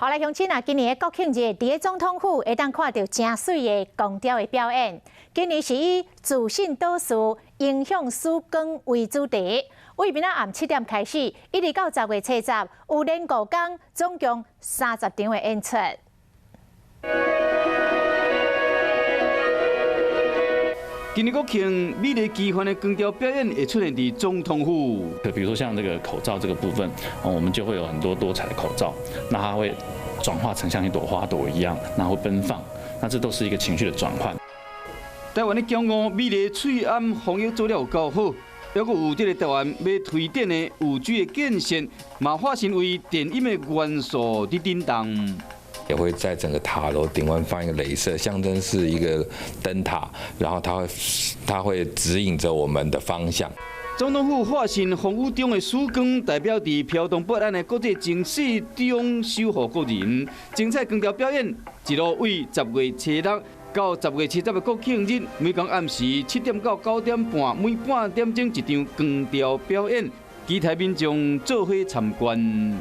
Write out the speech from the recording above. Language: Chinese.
好来，乡亲啊，今年的国庆日，伫个总统府会当看到真水的光雕的表演。今年是以自信倒数、影响曙光为主题，为明仔暗7点开始，一直到10月初10，有连5天，总共30场的演出。 今年国庆美丽奇幻的光雕表演会出现在总统府。比如说像这个口罩这个部分，我们就会有很多多彩的口罩，那它会转化成像一朵花朵一样，然后奔放，那这都是一个情绪的转换。台湾的骄傲，美丽翠暗防疫做了有够好，还佫有这个台湾要推展的5G 的建设，嘛化身为电影的元素伫叮当。 也会在整个塔楼顶端放一个镭射，象征是一个灯塔，然后它会指引着我们的方向。总统府化身风雨中的曙光，代表伫飘动不安的国际情势中守护国人。精彩光雕表演一路为10月初6到10月70的国庆日，每天暗时7点到9点半，每半点钟一场光雕表演，期待民众做伙参观。